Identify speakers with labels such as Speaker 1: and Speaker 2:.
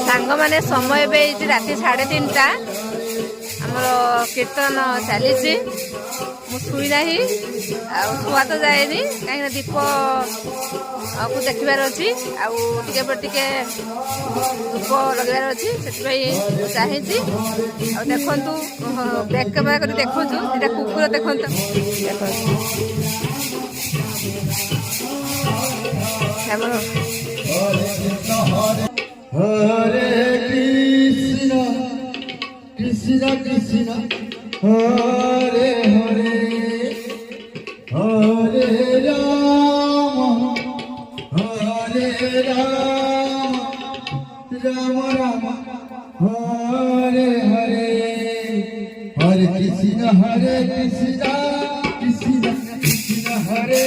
Speaker 1: ସାଙ୍ଗମାନେ ସମୟ ଏବେ ହେଇଛି ରାତି 3:30 ଆମର କୀର୍ତ୍ତନ ଚାଲିଛି। ମୁଁ ଶୁଇ ନାହିଁ ଆଉ ଶୁଆ ତ ଯାଏନି କାହିଁକିନା ଦୀପକୁ ଦେଖିବାର ଅଛି ଆଉ ଟିକେ ଧୂପ ଲଗାଇବାର ଅଛି, ସେଥିପାଇଁ ଚାହିଁଛି। ଆଉ ଦେଖନ୍ତୁ ବ୍ୟାକ୍ କ୍ୟାମେରା କରି ଦେଖୁଛୁ, ଏଇଟା କୁକୁର ଦେଖନ୍ତୁ ଆମର
Speaker 2: हरे कृष्णा कृष्णा कृष्णा हरे हरे हरे राम राम राम हरे हरे हरे कृष्णा कृष्णा कृष्णा हरे